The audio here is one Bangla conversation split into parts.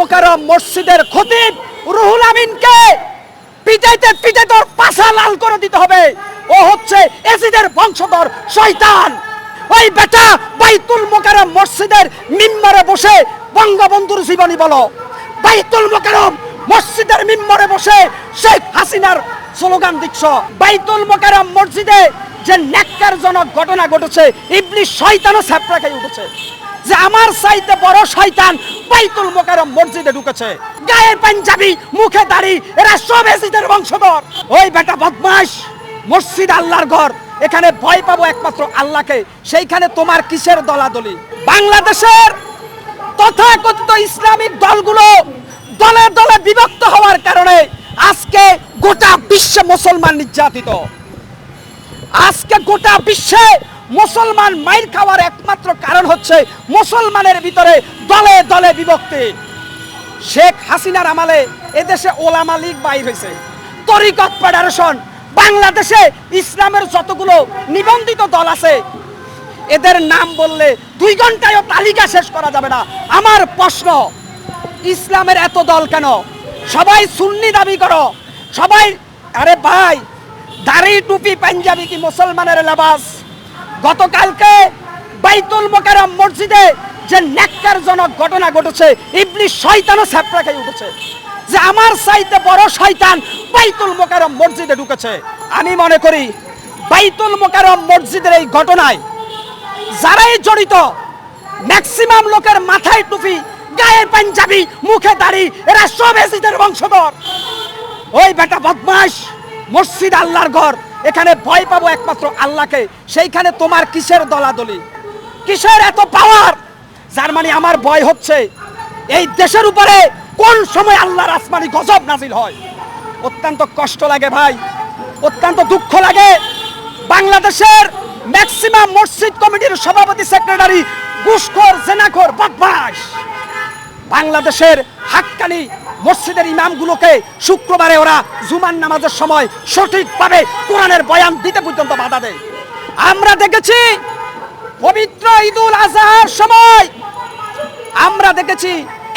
মোকাররম মসজিদের খতিব রুহুল আমিনকে পিটাইতে পিটাইতে ওর পাছা লাল করে দিতে হবে। ও হচ্ছে এজিদের বংশধর শয়তান। ওই বেটা বাইতুল মোকাররম মসজিদের মিম্বরে বসে বঙ্গবন্ধুর জীবনী বলো, বাইতুল মোকাররম মসজিদের মিম্বরে বসে শেখ হাসিনার স্লোগান দিচ্ছ। বাইতুল মোকাররম মসজিদে যে ন্যাক্কারজনক ঘটনা ঘটেছে, ইবলিস শয়তানও ছাপড়া খেয়ে উঠেছে যে আমার চাইতে বড় শয়তান বাইতুল মোকাররম মসজিদে ঢুকেছে। গায়ে পাঞ্জাবি, মুখে দাড়ি, এরা সব এজিদের বংশধর। ওই বেটা বদমাশ, মসজিদ আল্লাহর ঘর, এখানে ভয় পাবো একমাত্র আল্লাহকে, সেইখানে তোমার কিসের দলাদলি? বাংলাদেশের তথাকথিত ইসলামিক দলগুলো দলে দলে বিভক্ত হওয়ার কারণে আজকে গোটা বিশ্বে মুসলমান নির্যাতিত। আজকে গোটা বিশ্বে মুসলমান মাইর খাওয়ার একমাত্র কারণ হচ্ছে মুসলমানের ভিতরে দলে দলে বিভক্তি। শেখ হাসিনার আমলে এদেশে ওলামা লীগ বাইর হয়েছে, তরিকত ফেডারেশন, বাংলাদেশে ইসলামের যতগুলো নিবন্ধিত দল আছে এদের নাম বললে 2 ঘন্টায়ও তালিকা শেষ করা যাবে না। আমার প্রশ্ন, ইসলামের এত দল কেন? সবাই সুন্নি দাবি করো, সবাই, আরে ভাই দাড়ি টুপি পাঞ্জাবি কি মুসলমানের লেবাস? গতকালকে বাইতুল মোকাররম মসজিদে যে ন্যাক্কারজনক ঘটনা ঘটেছে, ইবলিস শয়তানও ছাপড়া খেয়ে উঠেছে যে আমার চাইতে বড় শয়তান বাইতুল মোকাররম মসজিদে ঢুকেছে। আমি মনে করি বাইতুল মোকাররম মসজিদের এই ঘটনায় যারাই জড়িত, ম্যাক্সিমাম লোকের মাথায় টুপি, গায়ে পাঞ্জাবি, মুখে দাড়ি, এরা সব এজিদের বংশধর। ওই বেটা বদমাশ, মসজিদ আল্লাহর ঘর, এখানে ভয় পাবো একমাত্র আল্লাহকে, সেইখানে তোমার কিসের দলাদলি, কিসের এত পাওয়ার? যার মানে আমার ভয় হচ্ছে এই দেশের উপরে কোন সময় আল্লাহর আসমানি গজব নাজিল হয়। অত্যন্ত কষ্ট লাগে ভাই, অত্যন্ত দুঃখ লাগে। বাংলাদেশের ম্যাক্সিমাম মসজিদ কমিটির সভাপতি সেক্রেটারি ঘুষখোর, জেনাখোর, বদমাশ। বাংলাদেশের হাক্কানি মসজিদের ইমামগুলোকে শুক্রবারে ওরা জুমার নামাজের সময় সঠিকভাবে কোরআনের বয়ান দিতে পর্যন্ত বাধা দেয়। আমরা দেখেছি পবিত্র ঈদুল আজহার সময় আমরা দেখেছি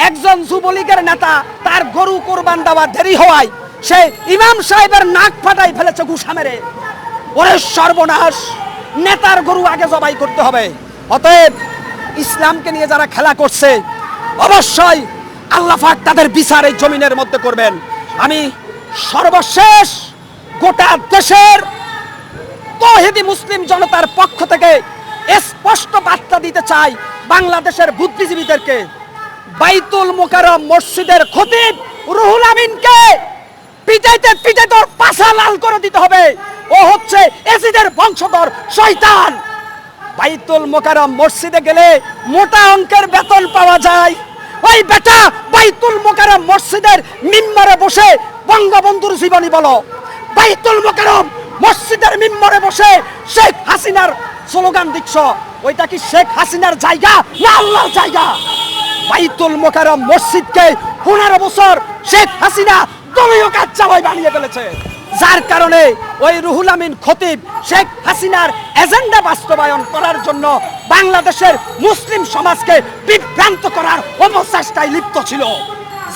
একজন যুবলীগের নেতা তার গরু কোরবান দেওয়া দেরি হওয়ায় সে ইমাম সাহেবের নাক ফাটাই ফেলেছে ঘুষা মেরে। ওরে সর্বনাশ, নেতার গরু আগে জবাই করতে হবে। অতএব ইসলামকে নিয়ে যারা খেলা করছে অবশ্যই আল্লাহ পাক তাদের বিচার এই জমিনের মধ্যে করবেন। আমি সর্বশেষ গোটা দেশের তৌহিদি মুসলিম জনতার পক্ষ থেকে স্পষ্ট বার্তা দিতে চাই বাংলাদেশের বুদ্ধিজীবীদেরকে, বাইতুল মোকাররম মসজিদের খতিব রুহুল আমিনকে পিটাইতে পিটাইতে ওর পাছা লাল করে দিতে হবে। ও হচ্ছে এজিদের বংশধর শয়তান। বাইতুল মোকাররম মসজিদে গেলে মোটা অঙ্কের বেতন পাওয়া যায়। ওই বেটা বাইতুল মোকাররম মসজিদের মিম্বরে বসে বঙ্গবন্ধুর জীবনী বলো, বাইতুল মোকাররম মসজিদের মিম্বরে বসে শেখ হাসিনার স্লোগান দিচ্ছ। ওইটা কি শেখ হাসিনার জায়গা না আল্লাহর জায়গা? বাইতুল মোকাররম মসজিদকে 15 বছর শেখ হাসিনা দলীয় কার্যালয় বানিয়ে ফেলেছে, যার কারণে ওই রুহুল আমিন খতিব শেখ হাসিনার এজেন্ডা বাস্তবায়ন করার জন্য বাংলাদেশের মুসলিম সমাজকে বিভ্রান্ত করার অপচেষ্টায় লিপ্ত ছিল,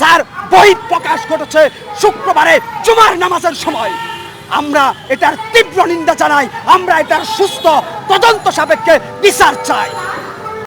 যার বহিঃপ্রকাশ ঘটেছে শুক্রবারে জুমার নামাজের সময়। আমরা এটার তীব্র নিন্দা জানাই, আমরা এটার সুস্থ তদন্ত সাপেক্ষে বিচার চাই।